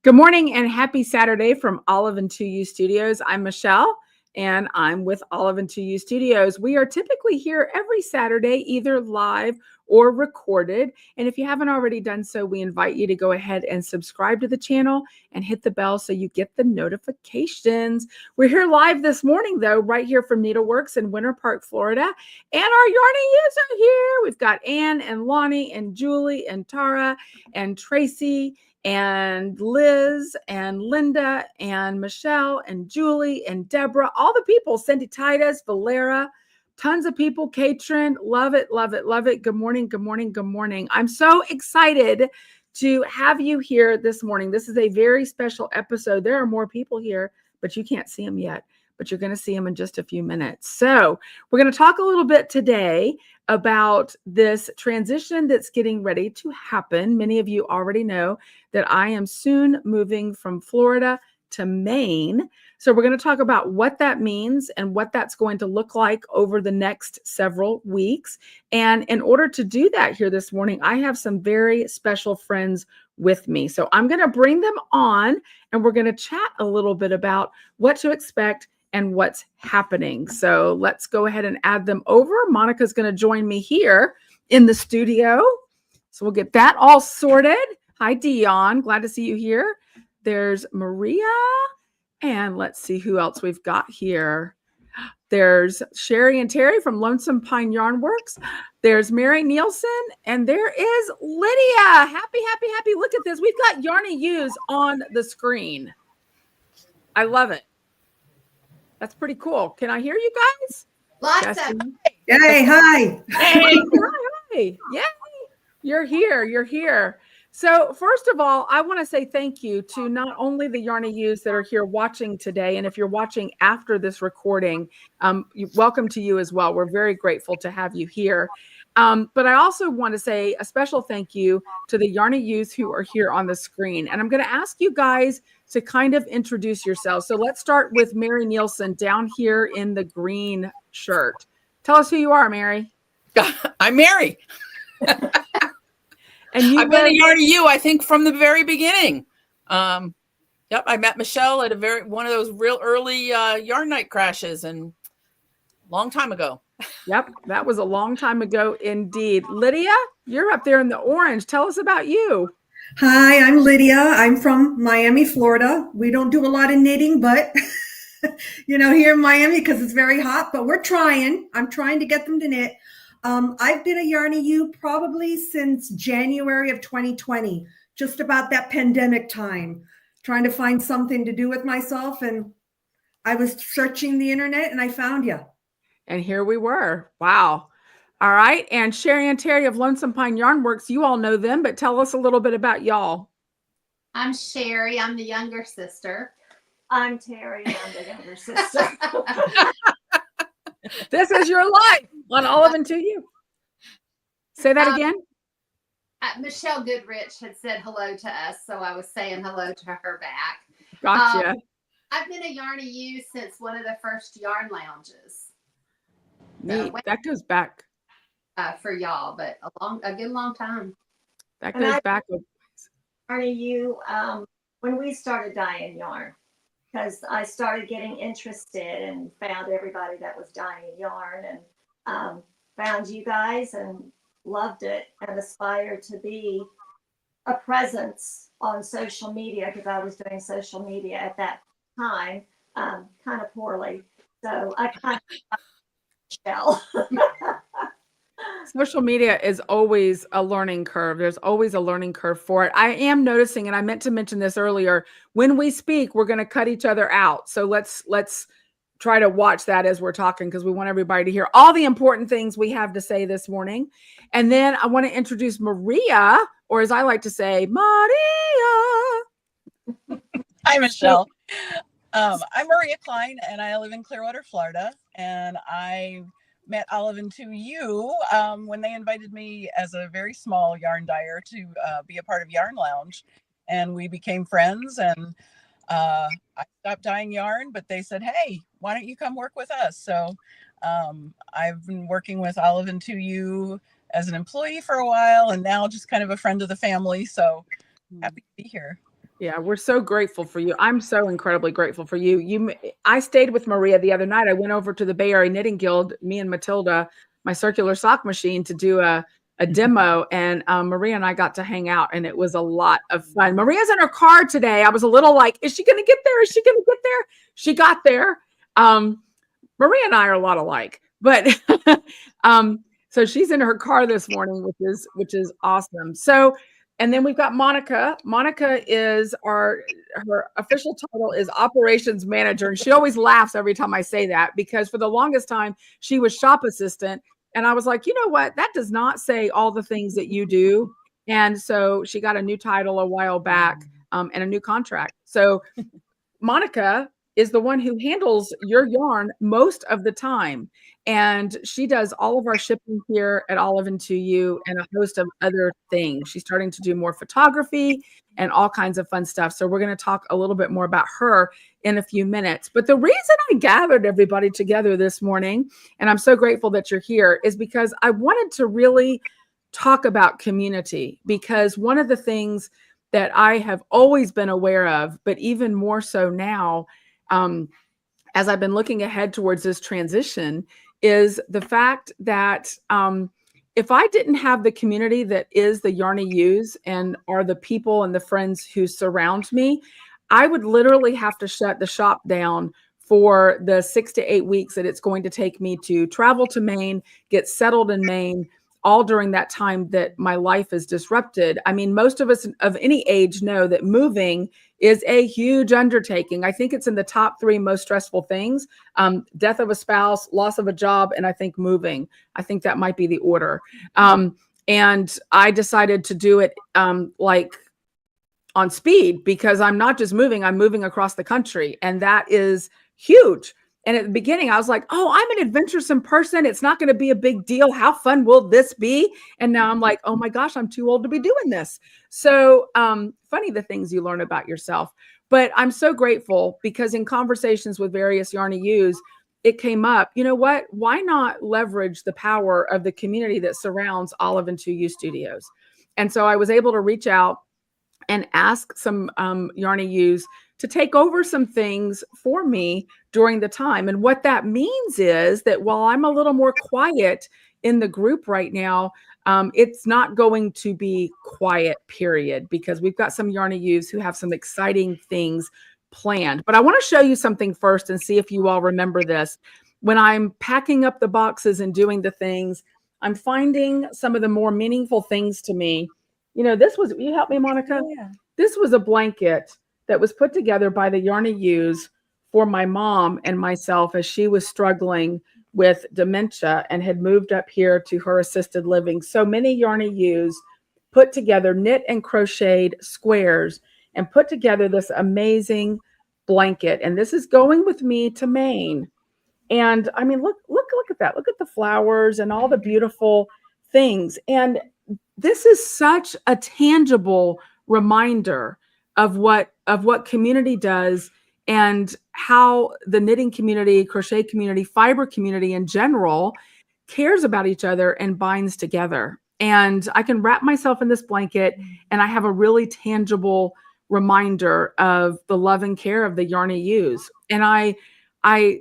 Good morning and happy Saturday from Olive Two Ewe Studios. I'm Michelle and I'm with Olive Two Ewe Studios. We are typically here every Saturday, either live or recorded. And if you haven't already done so, we invite you to go ahead and subscribe to the channel and hit the bell so you get the notifications. We're here live this morning, though, right here from Needleworks in Winter Park, Florida. And our Yarny Ewes are here. We've got Ann and Lonnie and Julie and Tara and Tracy and Liz and Linda and Michelle and Julie and Deborah, all the people, Cindy, Titus, Valera, tons of people, Katrin, love it, love it, love it. Good morning, good morning, good morning. I'm so excited to have you here this morning. This is a very special episode. There are more people here, but you can't see them yet, but you're going to see them in just a few minutes. So we're going to talk a little bit today about this transition that's getting ready to happen. Many of you already know that I am soon moving from Florida to Maine. So we're going to talk about what that means and what that's going to look like over the next several weeks. And in order to do that here this morning, I have some very special friends with me. So I'm going to bring them on and we're going to chat a little bit about what to expect and what's happening. So let's go ahead and add them over. Monica's going to join me here in the studio. So we'll get that all sorted. Hi, Dion. Glad to see you here. There's Maria. And let's see who else we've got here. There's Sherry and Teri from Lonesome Yarnworks. There's Mary Nielsen. And there is Lydia. Happy, happy, happy. Look at this. We've got Yarny Ewes on the screen. I love it. That's pretty cool. Can I hear you guys? Lots of. Hey, hi. Hey, hi. Yay. You're here. You're here. So first of all, I want to say thank you to not only the Yarny Ewes that are here watching today, and if you're watching after this recording, welcome to you as well. We're very grateful to have you here. But I also want to say a special thank you to the Yarny Ewes who are here on the screen. And I'm going to ask you guys to kind of introduce yourselves. So let's start with Mary Nielsen down here in the green shirt. Tell us who you are, Mary. I'm Mary. And I've been a Yarny Ewe, I think, from the very beginning. Yep, I met Michelle at one of those real early yarn night crashes, and long time ago. Yep, that was a long time ago indeed. Lydia, you're up there in the orange. Tell us about you. Hi, I'm Lydia. I'm from Miami, Florida. We don't do a lot of knitting, but here in Miami because it's very hot, but we're trying. I'm trying to get them to knit. I've been a Yarny Ewe probably since January of 2020, just about that pandemic time, trying to find something to do with myself. And I was searching the internet and I found you. And here we were. Wow. All right. And Sherry and Teri of Lonesome Yarnworks, you all know them, but tell us a little bit about y'all. I'm Sherry. I'm the younger sister. I'm Teri. I'm the younger sister. This is your life on Olive Two Ewe. Say that again. Michelle Goodrich had said hello to us, so I was saying hello to her back. Gotcha. I've been a Yarny Ewe since one of the first yarn lounges. Neat. That goes back for y'all, but a good long time. That goes back. Yarny Ewe, when we started dyeing yarn, because I started getting interested and found everybody that was dyeing yarn and found you guys and loved it and aspired to be a presence on social media because I was doing social media at that time kind of poorly. So I kind of shell. Social media is always a learning curve. There's always a learning curve for it. I am noticing, and I meant to mention this earlier, when we speak, we're going to cut each other out. So let's try to watch that as we're talking because we want everybody to hear all the important things we have to say this morning. And then I want to introduce Maria, or as I like to say, Maria. Hi, Michelle. I'm Maria Klein, and I live in Clearwater, Florida. And I met Olive Two Ewe when they invited me as a very small yarn dyer to be a part of Yarn Lounge. And we became friends, and I stopped dyeing yarn, but they said, hey, why don't you come work with us? So I've been working with Olive Two Ewe as an employee for a while, and now just kind of a friend of the family. So happy to be here. Yeah, we're so grateful for you. I'm so incredibly grateful for you. I stayed with Maria the other night. I went over to the Bay Area Knitting Guild, me and Matilda, my circular sock machine, to do a demo, and Maria and I got to hang out, and it was a lot of fun. Maria's in her car today. I was a little like, is she going to get there? Is she going to get there? She got there. Maria and I are a lot alike, but so she's in her car this morning, which is awesome. So. And then we've got Monica. Monica is her official title is operations manager. And she always laughs every time I say that, because for the longest time she was shop assistant. And I was like, you know what? That does not say all the things that you do. And so she got a new title a while back, and a new contract. So Monica is the one who handles your yarn most of the time. And she does all of our shipping here at Olive Two Ewe and a host of other things. She's starting to do more photography and all kinds of fun stuff. So we're going to talk a little bit more about her in a few minutes. But the reason I gathered everybody together this morning, and I'm so grateful that you're here, is because I wanted to really talk about community. Because one of the things that I have always been aware of, but even more so now, as I've been looking ahead towards this transition, is the fact that if I didn't have the community that is the Yarny U's and are the people and the friends who surround me, I would literally have to shut the shop down for the 6 to 8 weeks that it's going to take me to travel to Maine, get settled in Maine, all during that time that my life is disrupted. I mean, most of us of any age know that moving is a huge undertaking. I think it's in the top 3 most stressful things: death of a spouse, loss of a job, and I think moving. I think that might be the order. And I decided to do it like on speed, because I'm not just moving, I'm moving across the country. And that is huge. And at the beginning, I was like, oh, I'm an adventuresome person. It's not going to be a big deal. How fun will this be? And now I'm like, oh my gosh, I'm too old to be doing this. So funny the things you learn about yourself. But I'm so grateful, because in conversations with various Yarny U's, it came up, you know what? Why not leverage the power of the community that surrounds Olive Two Ewe Studios? And so I was able to reach out and ask some Yarny U's to take over some things for me during the time. And what that means is that while I'm a little more quiet in the group right now, it's not going to be quiet, period, because we've got some Yarny U's who have some exciting things planned. But I want to show you something first and see if you all remember this. When I'm packing up the boxes and doing the things, I'm finding some of the more meaningful things to me. You know, this was, you help me, Monica? Oh, yeah. This was a blanket that was put together by the Yarny U's for my mom and myself as she was struggling with dementia and had moved up here to her assisted living. So many Yarny U's put together, knit and crocheted squares and put together this amazing blanket. And this is going with me to Maine. And I mean, look at that. Look at the flowers and all the beautiful things. And this is such a tangible reminder of what community does, and how the knitting community, crochet community, fiber community in general cares about each other and binds together. And I can wrap myself in this blanket and I have a really tangible reminder of the love and care of the Yarny U's. And I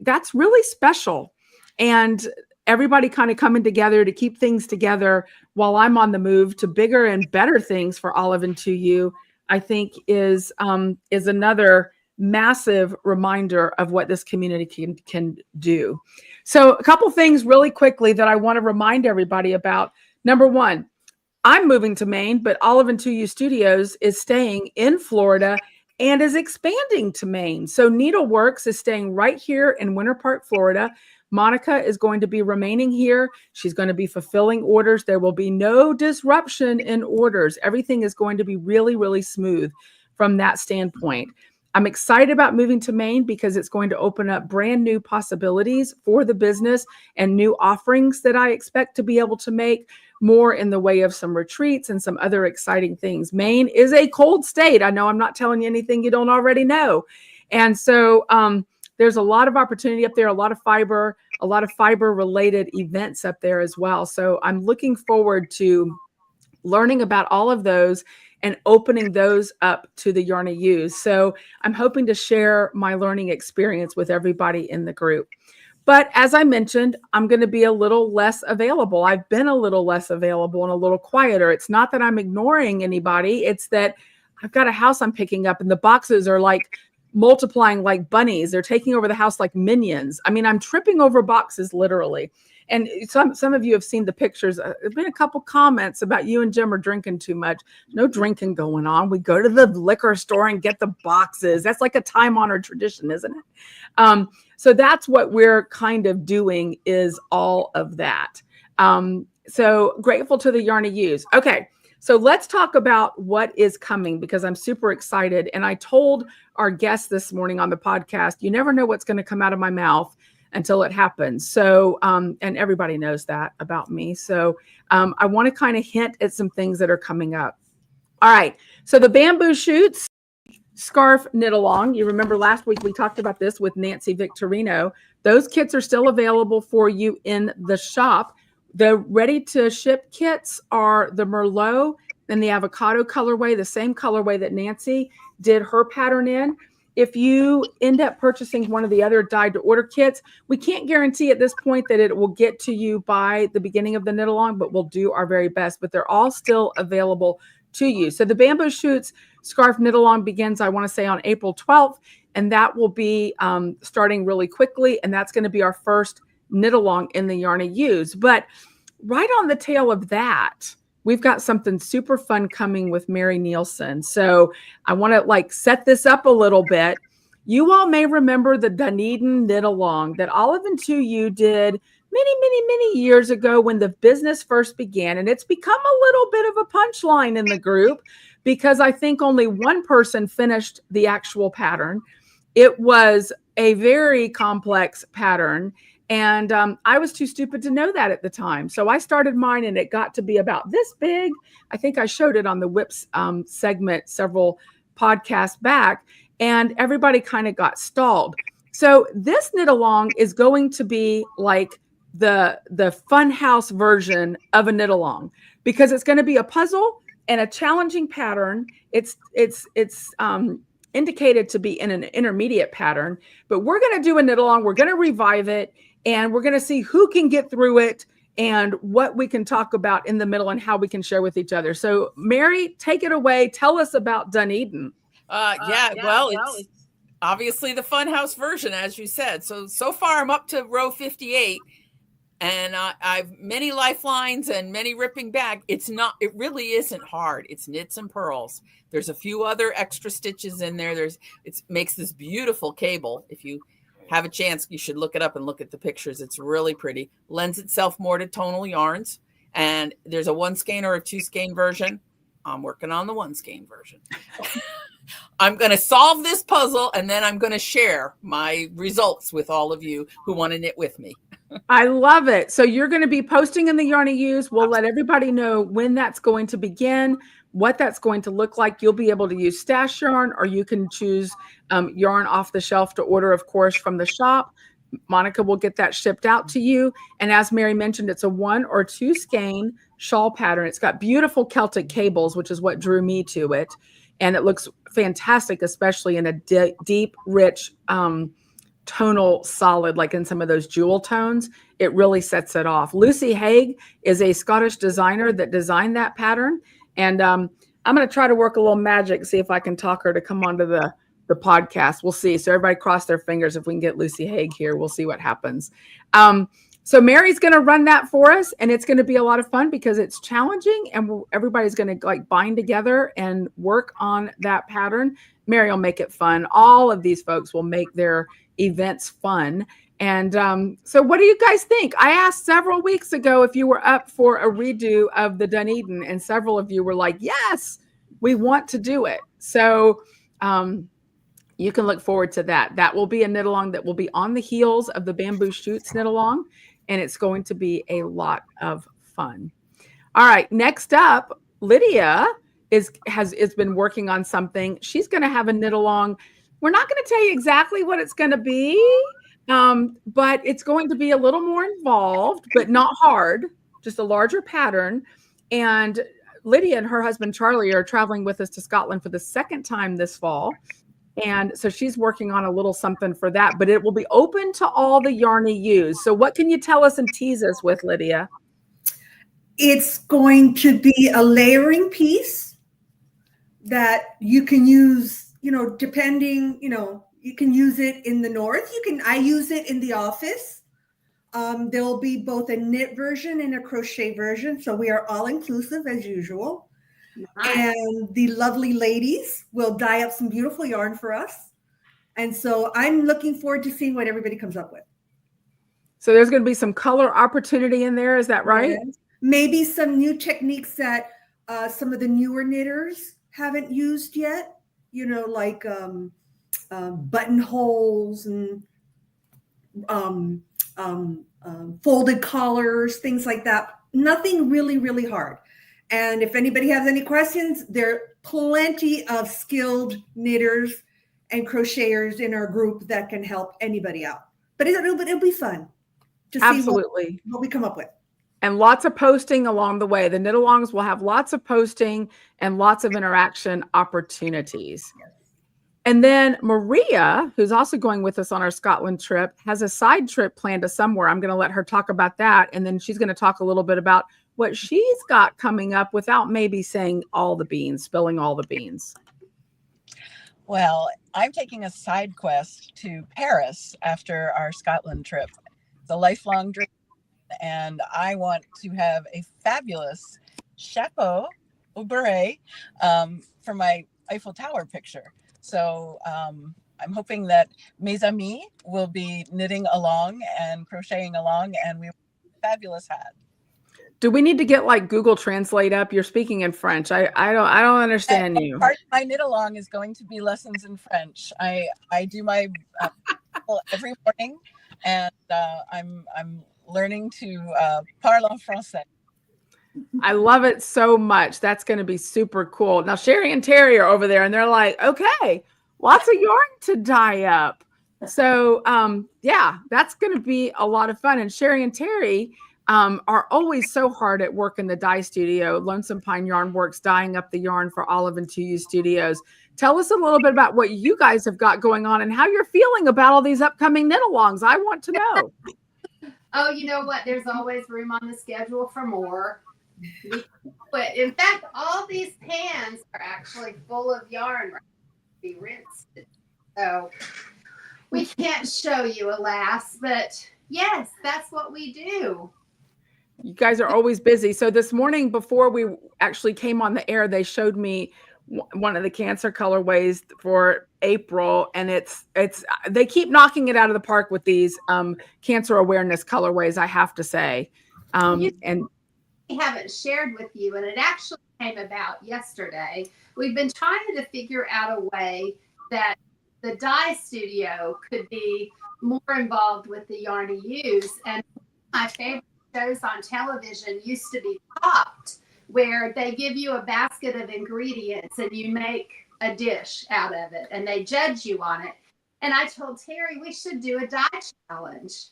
that's really special. And everybody kind of coming together to keep things together while I'm on the move to bigger and better things for Olive Two Ewe, I think is another massive reminder of what this community can do. So a couple things really quickly that I want to remind everybody about. Number one, I'm moving to Maine, but Olive Two Ewe Studios is staying in Florida and is expanding to Maine. So Needleworks is staying right here in Winter Park, Florida. Monica is going to be remaining here. She's going to be fulfilling orders. There will be no disruption in orders. Everything is going to be really, really smooth from that standpoint. I'm excited about moving to Maine because it's going to open up brand new possibilities for the business and new offerings that I expect to be able to make more in the way of some retreats and some other exciting things. Maine is a cold state. I know I'm not telling you anything you don't already know. And so there's a lot of opportunity up there, a lot of fiber related events up there as well. So I'm looking forward to learning about all of those and opening those up to the Yarn to Use. So I'm hoping to share my learning experience with everybody in the group. But as I mentioned, I'm going to be a little less available. I've been a little less available and a little quieter. It's not that I'm ignoring anybody. It's that I've got a house I'm picking up and the boxes are like multiplying like bunnies. They're taking over the house like minions. I mean, I'm tripping over boxes literally. And some of you have seen the pictures. There's been a couple comments about you and Jim are drinking too much. No drinking going on. We go to the liquor store and get the boxes. That's like a time-honored tradition, isn't it? So that's what we're kind of doing, is all of that. So grateful to the Yarn to Use. Okay, so let's talk about what is coming, because I'm super excited. And I told our guest this morning on the podcast, you never know what's going to come out of my mouth until it happens. So, and everybody knows that about me. So I want to kind of hint at some things that are coming up. All right. So the bamboo shoots scarf knit along. You remember last week we talked about this with Nancy Victorino. Those kits are still available for you in the shop. The ready to ship kits are the Merlot and the avocado colorway, the same colorway that Nancy did her pattern in. If you end up purchasing one of the other dyed to order kits, we can't guarantee at this point that it will get to you by the beginning of the knit along, but we'll do our very best. But they're all still available to you. So the Bamboo Shoots Scarf Knit Along begins, I want to say, on April 12th, and that will be starting really quickly. And that's going to be our first knit along in the Yarn to Use. But right on the tail of that, we've got something super fun coming with Mary Nielsen. So I want to set this up a little bit. You all may remember the Dunedin knit along that Olive Two Ewe did many years ago when the business first began. And it's become a little bit of a punchline in the group because I think only one person finished the actual pattern. It was a very complex pattern. And I was too stupid to know that at the time. So I started mine and it got to be about this big. I think I showed it on the Whips segment several podcasts back, and everybody kind of got stalled. So this knit along is going to be like the Funhouse version of a knit along, because it's going to be a puzzle and a challenging pattern. It's indicated to be in an intermediate pattern, but we're going to do a knit along. We're going to revive it. And we're going to see who can get through it and what we can talk about in the middle and how we can share with each other. So, Mary, take it away. Tell us about Dunedin. Well, it's obviously the Funhouse version, as you said. So far, I'm up to row 58, and I've many lifelines and many ripping back. It really isn't hard. It's knits and purls. There's a few other extra stitches in there. It makes this beautiful cable. If you have a chance, you should look it up and look at the pictures. It's really pretty. Lends itself more to tonal yarns. And there's a 1 skein or a 2 skein version. I'm working on the 1 skein version. I'm going to solve this puzzle, and then I'm going to share my results with all of you who want to knit with me. I love it. So you're going to be posting in the Yarn to Use. We'll let everybody know when that's going to begin, what that's going to look like. You'll be able to use stash yarn, or you can choose yarn off the shelf to order, of course, from the shop. Monica will get that shipped out to you. And as Mary mentioned, it's a 1 or 2 skein shawl pattern. It's got beautiful Celtic cables, which is what drew me to it. And it looks fantastic, especially in a deep, rich, tonal solid, like in some of those jewel tones. It really sets it off. Lucy Haig is a Scottish designer that designed that pattern. And I'm going to try to work a little magic, see if I can talk her to come onto the podcast. We'll see. So everybody cross their fingers. If we can get Lucy Haig here, we'll see what happens. So Mary's going to run that for us, and it's going to be a lot of fun because it's challenging, and everybody's going to bind together and work on that pattern. Mary will make it fun. All of these folks will make their events fun. And so what do you guys think? I asked several weeks ago if you were up for a redo of the Dunedin, and several of you were like, yes, we want to do it. So you can look forward to that. That will be a knit along that will be on the heels of the Bamboo Shoots knit along, and it's going to be a lot of fun. All right, next up, Lydia has been working on something. She's going to have a knit along. We're not going to tell you exactly what it's going to be, but it's going to be a little more involved, but not hard, just a larger pattern. And Lydia and her husband Charlie are traveling with us to Scotland for the second time this fall. And so she's working on a little something for that, but it will be open to all the Yarny U's. So what can you tell us and tease us with, Lydia? It's going to be a layering piece that you can use, depending, you can use it in the north. I use it in the office. There'll be both a knit version and a crochet version. So we are all inclusive as usual. Nice. And the lovely ladies will dye up some beautiful yarn for us. And so I'm looking forward to seeing what everybody comes up with. So there's going to be some color opportunity in there. Is that right? Yeah. Maybe some new techniques that some of the newer knitters haven't used yet, like buttonholes and folded collars, things like that. Nothing really, really hard. And if anybody has any questions, there are plenty of skilled knitters and crocheters in our group that can help anybody out. But it'll be fun to see what we come up with. And lots of posting along the way. The knit-alongs will have lots of posting and lots of interaction opportunities. Yes. And then Maria, who's also going with us on our Scotland trip, has a side trip planned to somewhere. I'm going to let her talk about that. And then she's going to talk a little bit about what she's got coming up without maybe saying all the beans, spilling all the beans. Well, I'm taking a side quest to Paris after our Scotland trip. It's a lifelong dream. And I want to have a fabulous chapeau au beret for my Eiffel Tower picture. So I'm hoping that mes amis will be knitting along and crocheting along, and we have a fabulous hat. Do we need to get like Google Translate up? You're speaking in French. I don't understand you. Part of my knit along is going to be lessons in French. I do my every morning, and I'm learning to parle en français. I love it so much. That's going to be super cool. Now, Sherry and Teri are over there, and they're like, okay, lots of yarn to dye up. So, yeah, that's going to be a lot of fun. And Sherry and Teri are always so hard at work in the dye studio. Lonesome Pine Yarnworks dyeing up the yarn for Olive and Two Ewe Studios. Tell us a little bit about what you guys have got going on and how you're feeling about all these upcoming knit-alongs. I want to know. Oh, you know what? There's always room on the schedule for more. But in fact, all these pans are actually full of yarn right to be rinsed. So we can't show you, alas, but yes, that's what we do. You guys are always busy. So this morning, before we actually came on the air, they showed me one of the cancer colorways for April, and it's they keep knocking it out of the park with these cancer awareness colorways, I have to say. And we haven't shared with you, and it actually came about yesterday. We've been trying to figure out a way that the dye studio could be more involved with the Yarny U's. And my favorite shows on television used to be Popped, where they give you a basket of ingredients and you make a dish out of it and they judge you on it. And I told Teri we should do a dye challenge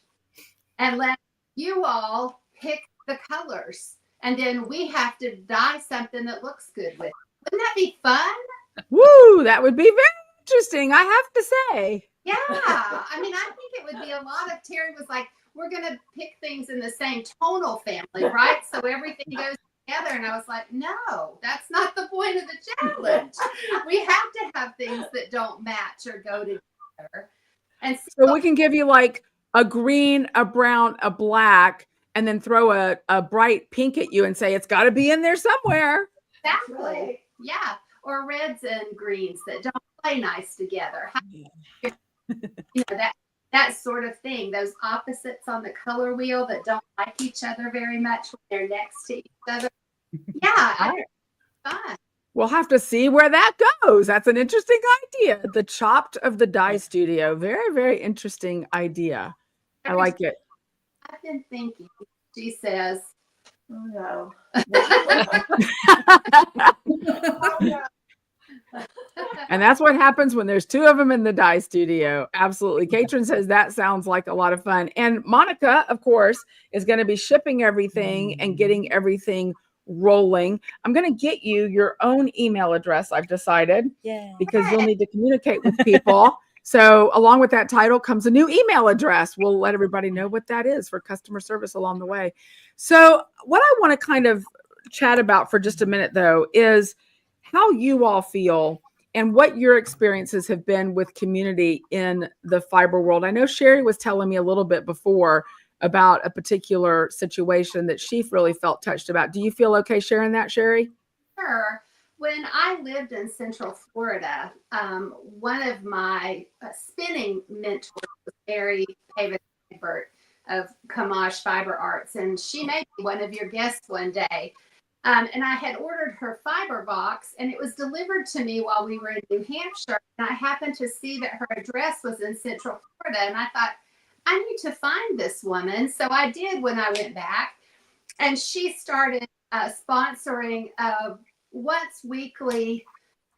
and let you all pick the colors. And then we have to dye something that looks good with it. Wouldn't that be fun? Woo, that would be very interesting, I have to say. Yeah, I mean, I think it would be a lot of, Teri was like, we're going to pick things in the same tonal family, right? So everything goes together. And I was like, no, that's not the point of the challenge. We have to have things that don't match or go together. And so we can give you like a green, a brown, a black, and then throw a bright pink at you and say, it's got to be in there somewhere. Exactly. Yeah. Or reds and greens that don't play nice together. You know, that sort of thing. Those opposites on the color wheel that don't like each other very much when they're next to each other. Yeah. Fun. We'll have to see where that goes. That's an interesting idea. The Chopped of the Dye Studio. Very, very interesting idea. I like it. I've been thinking, she says, oh no. Oh, no. And that's what happens when there's two of them in the dye studio. Absolutely. Katrin says that sounds like a lot of fun. And Monica, of course, is going to be shipping everything and getting everything rolling, I'm going to get you your own email address, I've decided, because you'll need to communicate with people. So along with that title comes a new email address. We'll let everybody know what that is for customer service along the way. So what I want to kind of chat about for just a minute, though, is how you all feel and what your experiences have been with community in the fiber world. I know Sherry was telling me a little bit before about a particular situation that she really felt touched about. Do you feel okay sharing that, Sherry? Sure. When I lived in Central Florida, one of my spinning mentors was Mary Klein of Kamaj Fiber Arts, and she made me one of your guests one day. And I had ordered her fiber box, and it was delivered to me while we were in New Hampshire. And I happened to see that her address was in Central Florida, and I thought, I need to find this woman. So I did when I went back, and she started sponsoring once weekly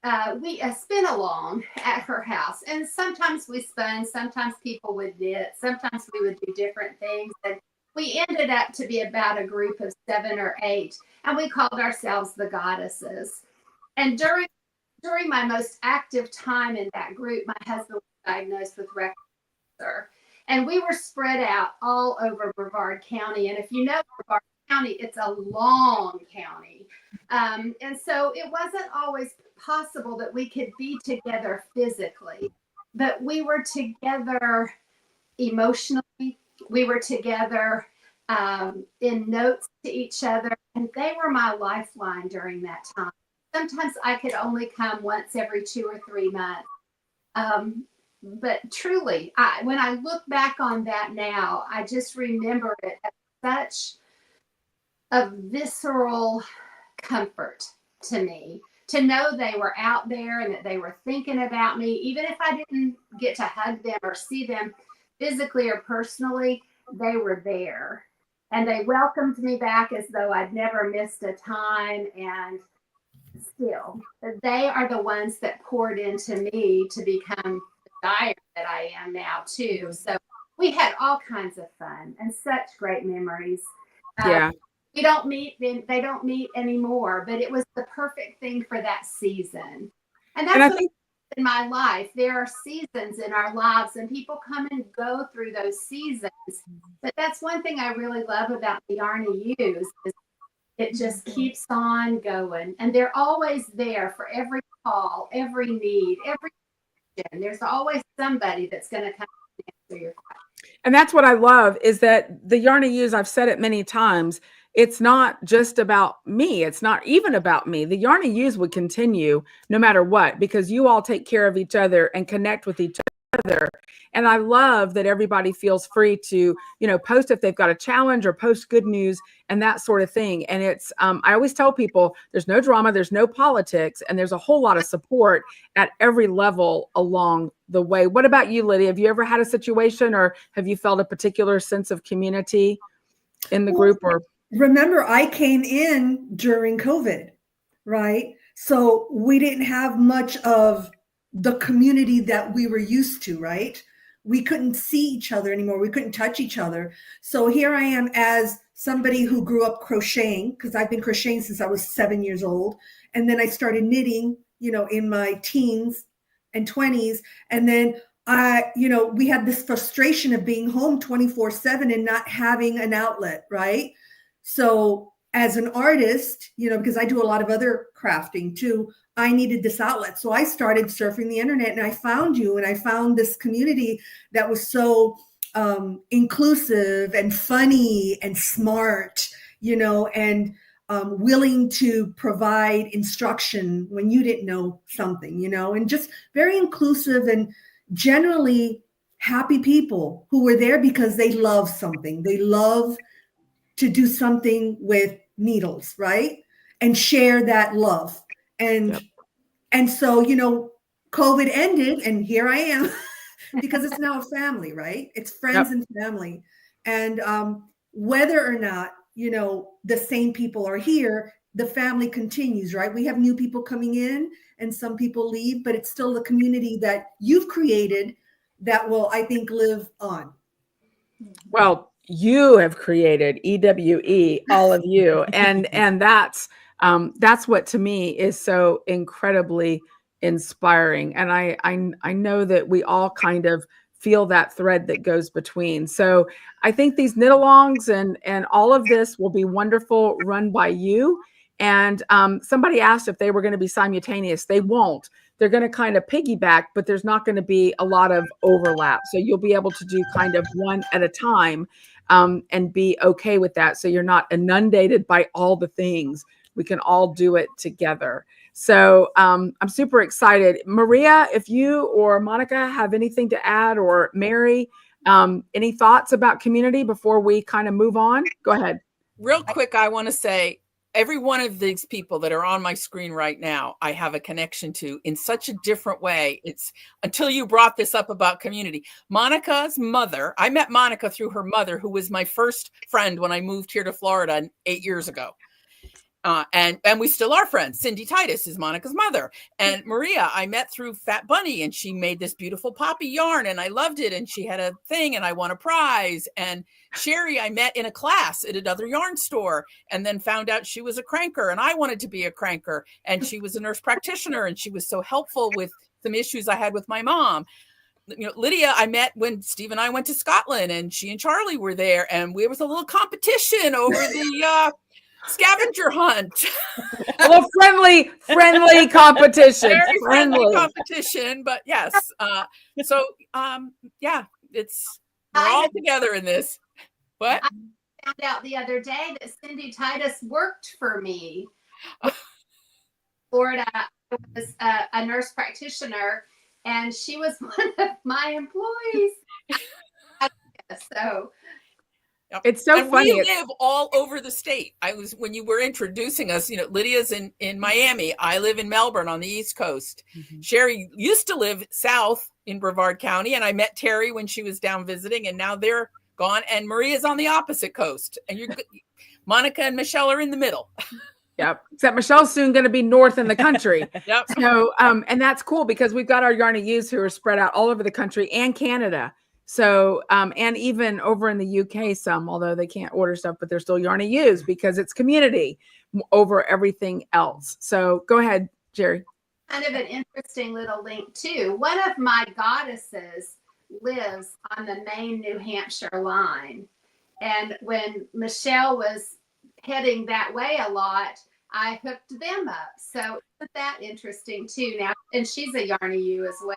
a spin along at her house. And sometimes we spun, sometimes people would knit, sometimes we would do different things. And we ended up to be about a group of 7 or 8, and we called ourselves the Goddesses. And during my most active time in that group, my husband was diagnosed with rectal cancer. And we were spread out all over Brevard County. And if you know Brevard County, it's a long county. And so it wasn't always possible that we could be together physically, but we were together emotionally. We were together in notes to each other, and they were my lifeline during that time. Sometimes I could only come once every 2 or 3 months. But truly, when I look back on that now, I just remember it as such a visceral comfort to me to know they were out there and that they were thinking about me. Even if I didn't get to hug them or see them physically or personally, they were there. And they welcomed me back as though I'd never missed a time. And still, they are the ones that poured into me to become dyer that I am now too. So we had all kinds of fun and such great memories. We don't meet, they don't meet anymore, but it was the perfect thing for that season. And that's what in my life. There are seasons in our lives, and people come and go through those seasons. But that's one thing I really love about the Yarn Ewes is it just keeps on going, and they're always there for every call, every need, every question. There's always somebody that's going to come and answer your question. And that's what I love is that the Yarn Ewes, I've said it many times, it's not just about me. It's not even about me. The Yarn Ewes would continue no matter what, because you all take care of each other and connect with each other. And I love that everybody feels free to, post if they've got a challenge or post good news and that sort of thing. And it's, I always tell people there's no drama, there's no politics, and there's a whole lot of support at every level along the way. What about you, Lydia? Have you ever had a situation, or have you felt a particular sense of community in the group? Or remember, I came in during COVID, right? So we didn't have much of the community that we were used to, right? We couldn't see each other anymore. We couldn't touch each other. So here I am as somebody who grew up crocheting, because I've been crocheting since I was 7 years old. And then I started knitting, in my teens and 20s. And then we had this frustration of being home 24/7 and not having an outlet, right? So as an artist, because I do a lot of other crafting too, I needed this outlet. So I started surfing the internet, and I found you, and I found this community that was so inclusive and funny and smart, and willing to provide instruction when you didn't know something, and just very inclusive and generally happy people who were there because they love something. They love to do something with needles, right? And share that love. And so, COVID ended, and here I am because it's now a family, right? It's friends and family. And whether or not, the same people are here, the family continues, right? We have new people coming in and some people leave, but it's still the community that you've created that will, I think, live on. Well, you have created EWE, all of you. And that's what to me is so incredibly inspiring. And I know that we all kind of feel that thread that goes between. So I think these knit-alongs and all of this will be wonderful, run by you. And somebody asked if they were going to be simultaneous. They won't. They're going to kind of piggyback, but there's not going to be a lot of overlap. So you'll be able to do kind of one at a time and be okay with that. So you're not inundated by all the things. We can all do it together. So I'm super excited. Maria, if you or Monica have anything to add, or Mary, any thoughts about community before we kind of move on? Go ahead. Real quick, I want to say, every one of these people that are on my screen right now, I have a connection to in such a different way. It's until you brought this up about community. Monica's mother, I met Monica through her mother, who was my first friend when I moved here to Florida 8 years ago. And we still are friends. Cindy Titus is Monica's mother. And Maria, I met through Fat Bunny, and she made this beautiful poppy yarn, and I loved it. And she had a thing, and I won a prize. And Sherry, I met in a class at another yarn store, and then found out she was a cranker, and I wanted to be a cranker. And she was a nurse practitioner, and she was so helpful with some issues I had with my mom. You know, Lydia, I met when Steve and I went to Scotland, and she and Charlie were there, and there was a little competition over the scavenger hunt. A little friendly competition. Very friendly competition, but yes. So yeah, we're all together in this. What? I found out the other day that Cindy Titus worked for me. Florida, I was a nurse practitioner, and she was one of my employees. So yep. It's so and funny. We live all over the state. When you were introducing us, Lydia's in Miami. I live in Melbourne on the East Coast. Mm-hmm. Sherry used to live south in Brevard County, and I met Teri when she was down visiting, and now they're gone. And Maria's on the opposite coast, and Monica and Michelle are in the middle. Yep. Except Michelle's soon going to be north in the country. Yep. So, and that's cool because we've got our Yarny U's who are spread out all over the country and Canada. So, and even over in the UK, although they can't order stuff, but they're still Yarny U's because it's community over everything else. So go ahead, Jerry. Kind of an interesting little link too. One of my goddesses lives on the Maine, New Hampshire line. And when Michelle was heading that way a lot, I hooked them up. So isn't that interesting too now? And she's a Yarny U as well.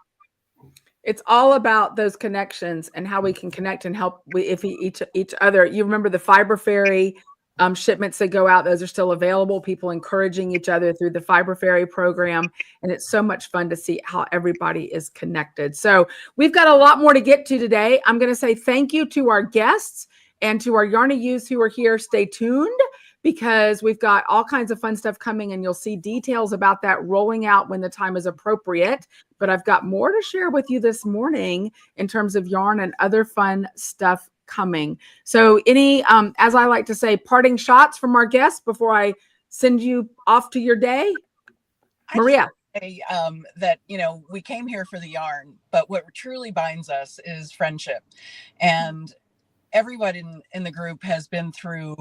It's all about those connections and how we can connect and help each other. You remember the Fiber Fairy shipments that go out; those are still available. People encouraging each other through the Fiber Fairy program, and it's so much fun to see how everybody is connected. So we've got a lot more to get to today. I'm going to say thank you to our guests and to our Yarny U's who are here. Stay tuned, because we've got all kinds of fun stuff coming, and you'll see details about that rolling out when the time is appropriate. But I've got more to share with you this morning in terms of yarn and other fun stuff coming. So any, as I like to say, parting shots from our guests before I send you off to your day? Maria. Say, that, we came here for the yarn, but what truly binds us is friendship. And everyone in the group has been through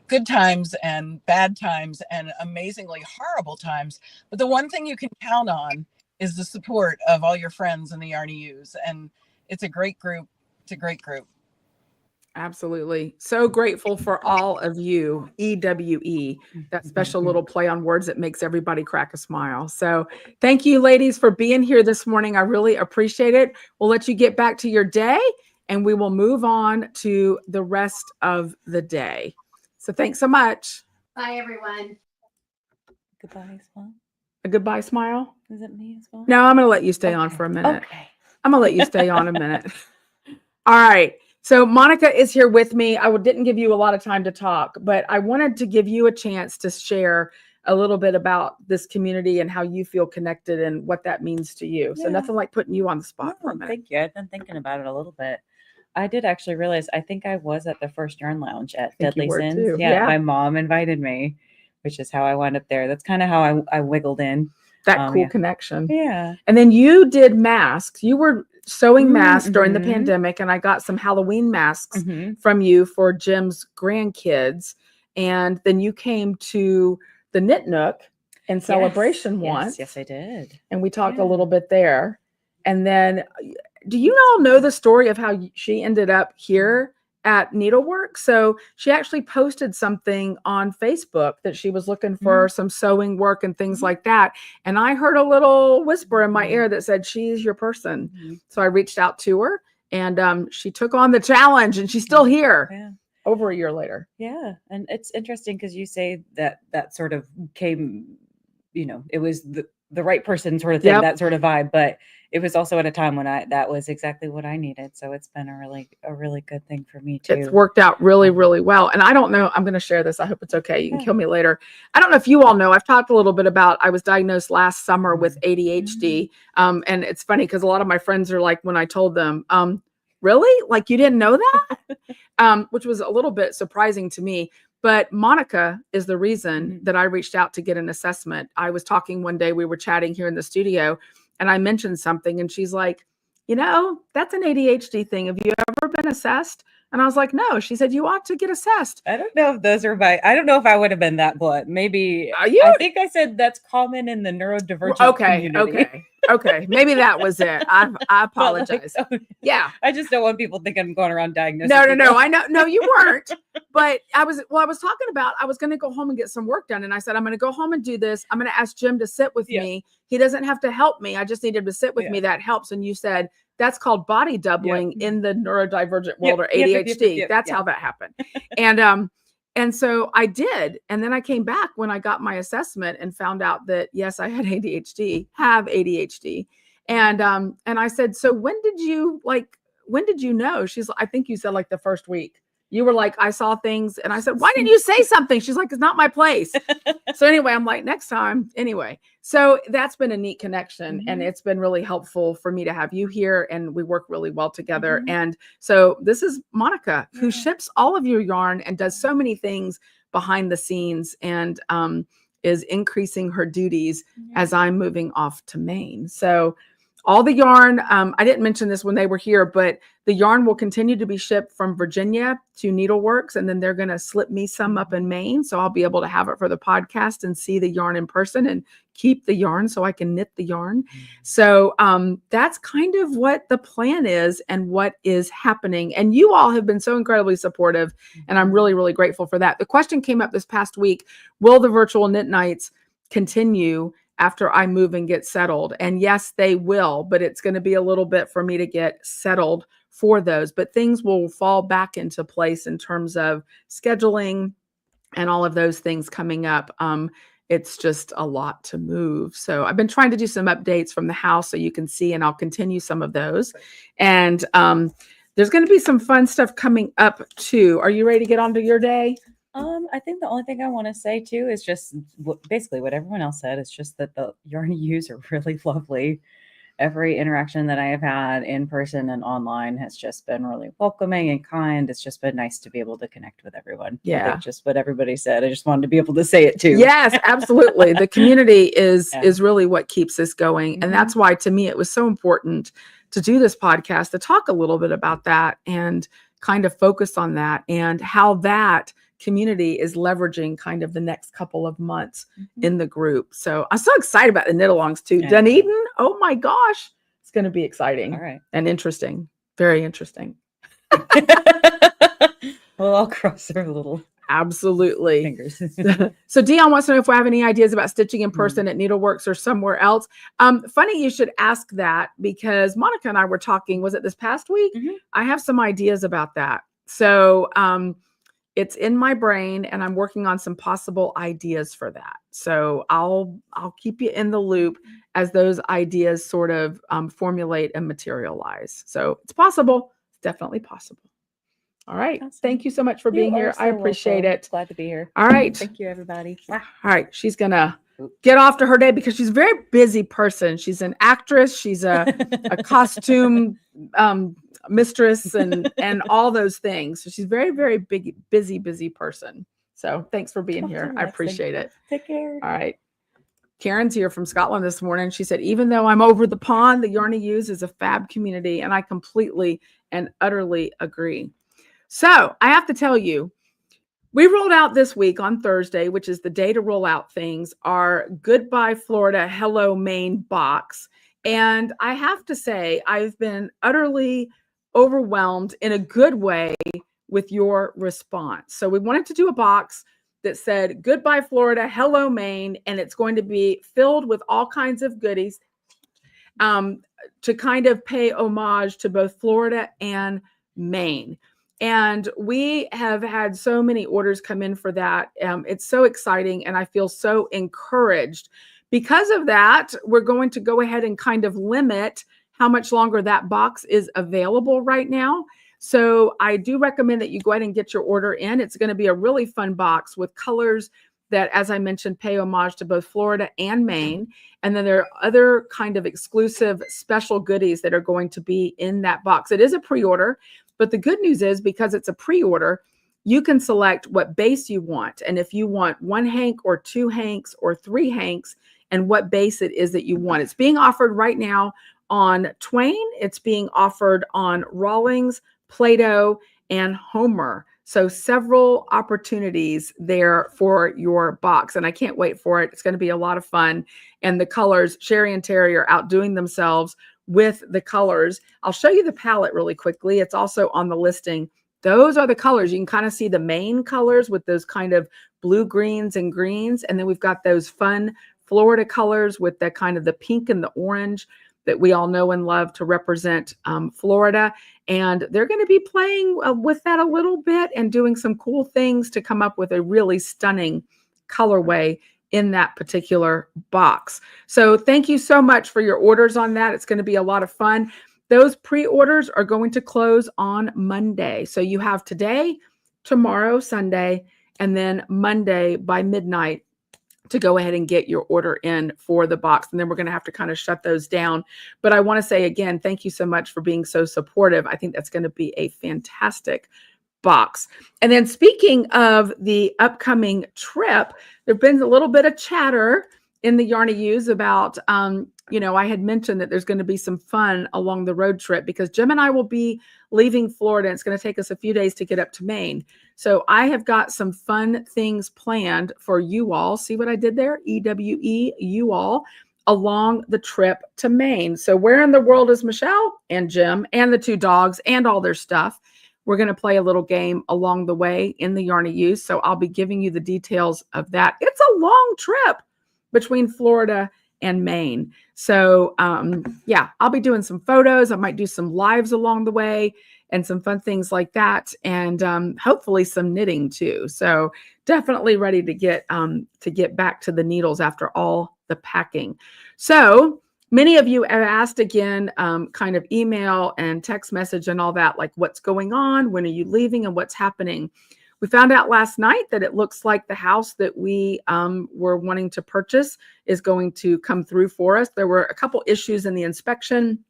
good times and bad times and amazingly horrible times. But the one thing you can count on is the support of all your friends in the Yarny U's. And it's a great group. It's a great group. Absolutely. So grateful for all of you, EWE, that special little play on words that makes everybody crack a smile. So thank you, ladies, for being here this morning. I really appreciate it. We'll let you get back to your day, and we will move on to the rest of the day. So thanks so much. Bye, everyone. Goodbye, smile. A goodbye smile? Is it me as well? No, I'm going to let you stay on for a minute. Okay. I'm going to let you stay on a minute. All right. So Monica is here with me. I didn't give you a lot of time to talk, but I wanted to give you a chance to share a little bit about this community and how you feel connected and what that means to you. So nothing like putting you on the spot for a minute. Thank you. I've been thinking about it a little bit. I did actually realize, I think I was at the first yarn lounge at Deadly Sins. Yeah, my mom invited me, which is how I wound up there. That's kind of how I wiggled in. That cool connection. Yeah. And then you did masks. You were sewing masks during the pandemic, and I got some Halloween masks from you for Jim's grandkids. And then you came to the Knit Nook in Celebration once. Yes, I did. And we talked a little bit there. And then, do you all know the story of how she ended up here at Needleworks? So she actually posted something on Facebook that she was looking for some sewing work and things like that. And I heard a little whisper in my ear that said, she's your person. So I reached out to her, and she took on the challenge, and she's still here over a year later. Yeah. And it's interesting because you say that sort of came, it was the right person sort of thing, that sort of vibe, but it was also at a time when that was exactly what I needed. So it's been a really good thing for me too. It's worked out really, really well. And I don't know, I'm going to share this. I hope it's okay. You can kill me later. I don't know if you all know, I've talked a little bit about, I was diagnosed last summer with ADHD. And it's funny because a lot of my friends are like, when I told them, really? Like, you didn't know that? Which was a little bit surprising to me. But Monica is the reason that I reached out to get an assessment. I was talking one day, we were chatting here in the studio, and I mentioned something, and she's like, that's an ADHD thing. Have you ever been assessed? And I was like, no. She said, you ought to get assessed. I don't know if those are I don't know if I would have been that blunt. Maybe I think I said that's common in the neurodivergent community. Okay. Maybe that was it. I apologize. Yeah. I just don't want people thinking I'm going around diagnosing. No. I know. No, you weren't. But I was talking about, I was going to go home and get some work done. And I said, I'm going to go home and do this. I'm going to ask Jim to sit with me. He doesn't have to help me. I just need him to sit with me. That helps. And you said, that's called body doubling in the neurodivergent world, or ADHD. That's how that happened. And so I did. And then I came back when I got my assessment and found out that, yes, I had have ADHD. And I said, so when did you know? She's, I think you said like the first week. You were like, I saw things. And I said, why didn't you say something? She's like, it's not my place. So anyway, I'm like, next time. Anyway, so that's been a neat connection. And it's been really helpful for me to have you here. And we work really well together. And so this is Monica, who ships all of your yarn and does so many things behind the scenes, and is increasing her duties as I'm moving off to Maine. So all the yarn, I didn't mention this when they were here, but the yarn will continue to be shipped from Virginia to Needleworks, and then they're going to slip me some up in Maine. So I'll be able to have it for the podcast and see the yarn in person and keep the yarn so I can knit the yarn. So that's kind of what the plan is and what is happening. And you all have been so incredibly supportive, and I'm really, really grateful for that. The question came up this past week, will the virtual knit nights continue after I move and get settled? And yes, they will, but it's going to be a little bit for me to get settled for those, but things will fall back into place in terms of scheduling and all of those things coming up. It's just a lot to move. So I've been trying to do some updates from the house so you can see, and I'll continue some of those. And there's going to be some fun stuff coming up too. Are you ready to get on to your day? I think the only thing I want to say too is just basically what everyone else said. It's just that the yarn you use are really lovely. Every interaction that I have had in person and online has just been really welcoming and kind. It's just been nice to be able to connect with everyone. Yeah. Just what everybody said. I just wanted to be able to say it too. Yes, absolutely. The community is really what keeps us going. And that's why, to me, it was so important to do this podcast, to talk a little bit about that and kind of focus on that and how that community is leveraging kind of the next couple of months in the group. So I'm so excited about the knit-alongs too. Yeah. Dunedin, oh my gosh, it's going to be exciting. All right. And interesting. Very interesting. We'll all cross our little absolutely fingers. So Dion wants to know if we have any ideas about stitching in person at Needleworks or somewhere else. Funny you should ask that, because Monica and I were talking, was it this past week? I have some ideas about that. So it's in my brain, and I'm working on some possible ideas for that. So I'll keep you in the loop as those ideas sort of formulate and materialize. So it's possible. It's definitely possible. All right. Awesome. Thank you so much for being here. I appreciate it. Glad to be here. All right. Thank you, everybody. All right. She's going to get off to her day because she's a very busy person. She's an actress. She's a costume mistress and all those things. So she's very, very busy person. So thanks for being here. I appreciate it. Take care. All right. Karen's here from Scotland this morning. She said, even though I'm over the pond, the Yarny Use is a fab community. And I completely and utterly agree. So I have to tell you, we rolled out this week on Thursday, which is the day to roll out things, our Goodbye Florida, Hello Maine box. And I have to say, I've been utterly overwhelmed in a good way with your response. So we wanted to do a box that said Goodbye Florida, Hello Maine, and it's going to be filled with all kinds of goodies to kind of pay homage to both Florida and Maine. And we have had so many orders come in for that. It's so exciting, and I feel so encouraged. Because of that, we're going to go ahead and kind of limit how much longer that box is available right now. So I do recommend that you go ahead and get your order in. It's going to be a really fun box with colors that, as I mentioned, pay homage to both Florida and Maine. And then there are other kind of exclusive special goodies that are going to be in that box. It is a pre-order, but the good news is because it's a pre-order, you can select what base you want. And if you want 1 hank or 2 hanks or 3 hanks, and what base it is that you want. It's being offered right now on Twain. It's being offered on Rawlings, Play-Doh, and Homer. So several opportunities there for your box. And I can't wait for it. It's going to be a lot of fun. And the colors, Sherry and Teri are outdoing themselves with the colors. I'll show you the palette really quickly. It's also on the listing. Those are the colors. You can kind of see the main colors with those kind of blue, greens, and greens. And then we've got those fun Florida colors with the kind of the pink and the orange that we all know and love to represent Florida. And they're going to be playing with that a little bit and doing some cool things to come up with a really stunning colorway in that particular box. So thank you so much for your orders on that. It's going to be a lot of fun. Those pre-orders are going to close on Monday. So you have today, tomorrow, Sunday, and then Monday by midnight to go ahead and get your order in for the box. And then we're going to have to kind of shut those down. But I want to say again, thank you so much for being so supportive. I think that's going to be a fantastic box. And then speaking of the upcoming trip, there's been a little bit of chatter in the Yarny Use about, I had mentioned that there's going to be some fun along the road trip because Jim and I will be leaving Florida. It's going to take us a few days to get up to Maine. So I have got some fun things planned for you all. See what I did there? EWE, you all, along the trip to Maine. So where in the world is Michelle and Jim and the 2 dogs and all their stuff? We're going to play a little game along the way in the Yarny Use. So I'll be giving you the details of that. It's a long trip between Florida and Maine. So I'll be doing some photos. I might do some lives along the way and some fun things like that. And hopefully some knitting too. So definitely ready to get back to the needles after all the packing. So many of you have asked again, kind of email and text message and all that, like what's going on, when are you leaving and what's happening? We found out last night that it looks like the house that we were wanting to purchase is going to come through for us. There were a couple issues in the inspection,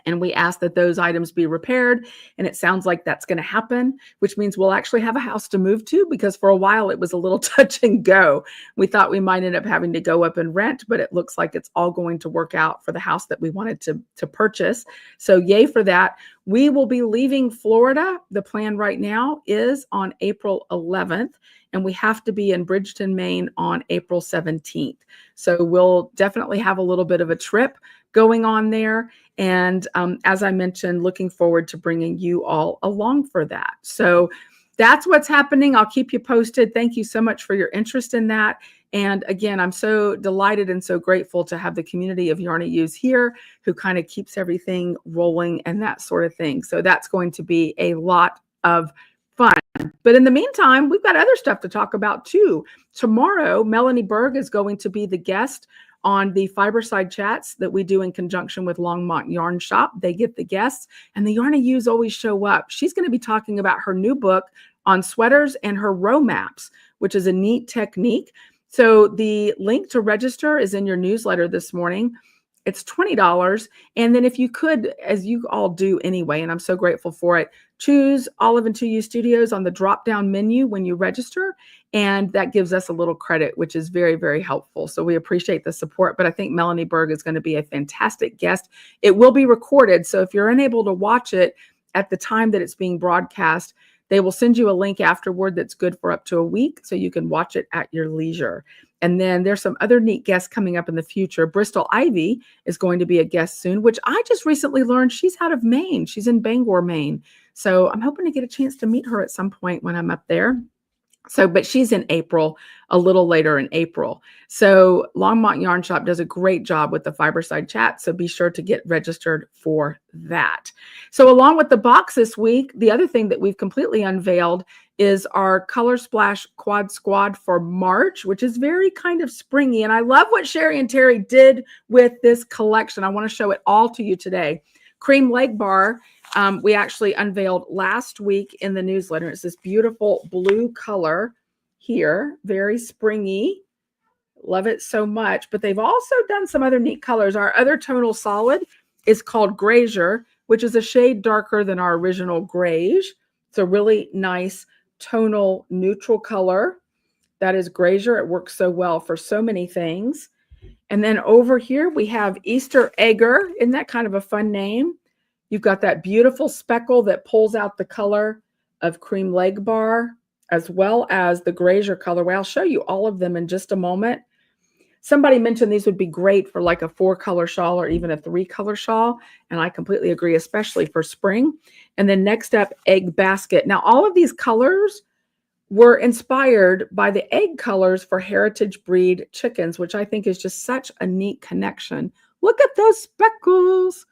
and we asked that those items be repaired. And it sounds like that's going to happen, which means we'll actually have a house to move to, because for a while it was a little touch and go. We thought we might end up having to go up and rent, but it looks like it's all going to work out for the house that we wanted to purchase. So yay for that. We will be leaving Florida. The plan right now is on April 11th, and we have to be in Bridgeton, Maine on April 17th. So we'll definitely have a little bit of a trip going on there. And as I mentioned, looking forward to bringing you all along for that. So that's what's happening. I'll keep you posted. Thank you so much for your interest in that. And again, I'm so delighted and so grateful to have the community of Yarny Use here who kind of keeps everything rolling and that sort of thing. So that's going to be a lot of fun. But in the meantime, we've got other stuff to talk about too. Tomorrow, Melanie Berg is going to be the guest on the Fiberside Chats that we do in conjunction with Longmont Yarn Shop. They get the guests, and the Yarny Use always show up. She's going to be talking about her new book on sweaters and her row maps, which is a neat technique. So the link to register is in your newsletter this morning. It's $20. And then if you could, as you all do anyway, and I'm so grateful for it, choose Olive Two Ewe Studios on the drop-down menu when you register. And that gives us a little credit, which is very, very helpful. So we appreciate the support. But I think Melanie Berg is going to be a fantastic guest. It will be recorded. So if you're unable to watch it at the time that it's being broadcast, they will send you a link afterward that's good for up to a week, so you can watch it at your leisure. And then there's some other neat guests coming up in the future. Bristol Ivy is going to be a guest soon, which I just recently learned she's out of Maine. She's in Bangor, Maine. So I'm hoping to get a chance to meet her at some point when I'm up there. So, but she's in April, a little later in April. So Longmont Yarn Shop does a great job with the Fiberside chat. So be sure to get registered for that. So along with the box this week, the other thing that we've completely unveiled is our Color Splash Quad Squad for March, which is very kind of springy. And I love what Sherry and Teri did with this collection. I want to show it all to you today. Cream Legbar. We actually unveiled last week in the newsletter. It's this beautiful blue color here, very springy. Love it so much. But they've also done some other neat colors. Our other tonal solid is called Greiger, which is a shade darker than our original greige. It's a really nice tonal neutral color. That is Greiger. It works so well for so many things. And then over here we have Easter Egger. Isn't that kind of a fun name? You've got that beautiful speckle that pulls out the color of Cream Legbar, as well as the Greiger colorway. I'll show you all of them in just a moment. Somebody mentioned these would be great for like a 4-color shawl or even a 3-color shawl. And I completely agree, especially for spring. And then next up, Egg Basket. Now, all of these colors were inspired by the egg colors for heritage breed chickens, which I think is just such a neat connection. Look at those speckles.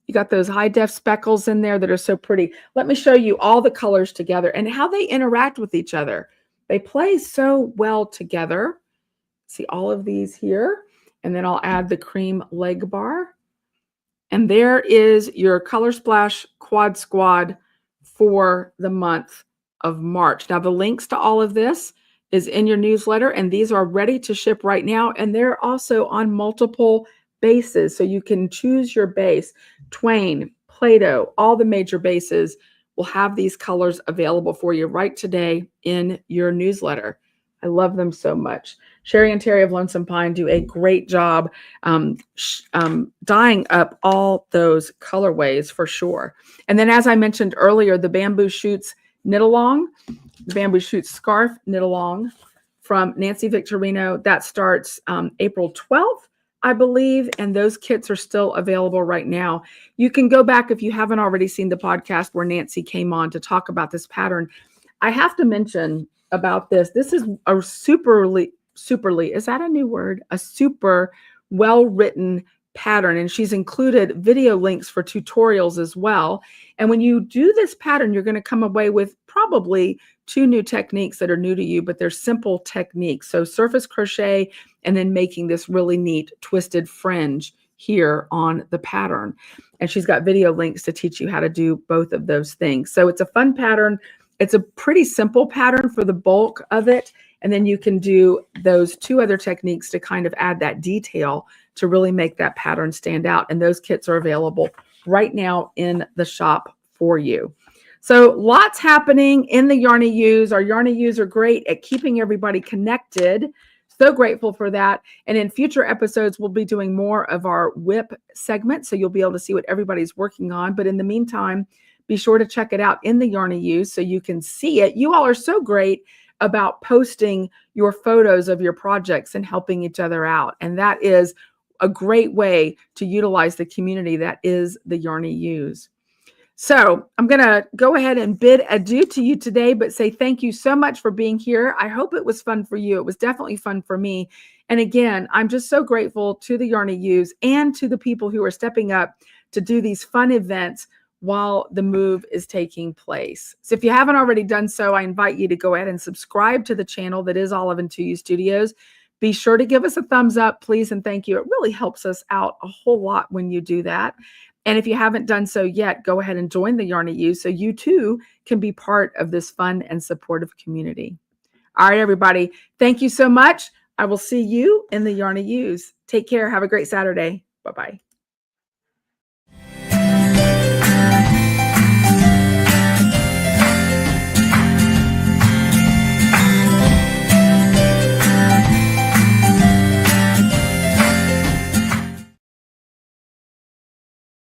You got those high def speckles in there that are so pretty. Let me show you all the colors together and how they interact with each other. They play so well together. See all of these here. And then I'll add the Cream Legbar. And there is your Color Splash Quad Squad for the month of March. Now the links to all of this is in your newsletter, and these are ready to ship right now. And they're also on multiple bases, so you can choose your base. Twain, Play-Doh, all the major bases will have these colors available for you right today in your newsletter. I love them so much. Sherry and Teri of Lonesome Pine do a great job dyeing up all those colorways for sure. And then, as I mentioned earlier, the Bamboo Shoots Knit Along, the Bamboo Shoots Scarf Knit Along from Nancy Victorino, that starts April 12th. I believe, and those kits are still available right now. You can go back if you haven't already seen the podcast where Nancy came on to talk about this pattern. I have to mention about this. This is a superly, is that a new word? A super well-written pattern, and she's included video links for tutorials as well. And when you do this pattern, you're going to come away with probably 2 new techniques that are new to you, but they're simple techniques. So surface crochet and then making this really neat twisted fringe here on the pattern. And she's got video links to teach you how to do both of those things. So it's a fun pattern. It's a pretty simple pattern for the bulk of it. And then you can do those 2 other techniques to kind of add that detail to really make that pattern stand out. And those kits are available right now in the shop for you. So lots happening in the Yarny Use. Our Yarny Use are great at keeping everybody connected. So grateful for that. And in future episodes, we'll be doing more of our WIP segment. So you'll be able to see what everybody's working on. But in the meantime, be sure to check it out in the Yarny Use so you can see it. You all are so great about posting your photos of your projects and helping each other out. And that is a great way to utilize the community that is the Yarny Use. So I'm going to go ahead and bid adieu to you today, but say thank you so much for being here. I hope it was fun for you. It was definitely fun for me. And again, I'm just so grateful to the Yarny Use and to the people who are stepping up to do these fun events while the move is taking place. So if you haven't already done so, I invite you to go ahead and subscribe to the channel that is Olive Two Ewe Studios. Be sure to give us a thumbs up, please, and thank you. It really helps us out a whole lot when you do that. And if you haven't done so yet, go ahead and join the Yarny Use so you too can be part of this fun and supportive community. All right, everybody. Thank you so much. I will see you in the Yarny Use. Take care. Have a great Saturday. Bye. Bye-bye.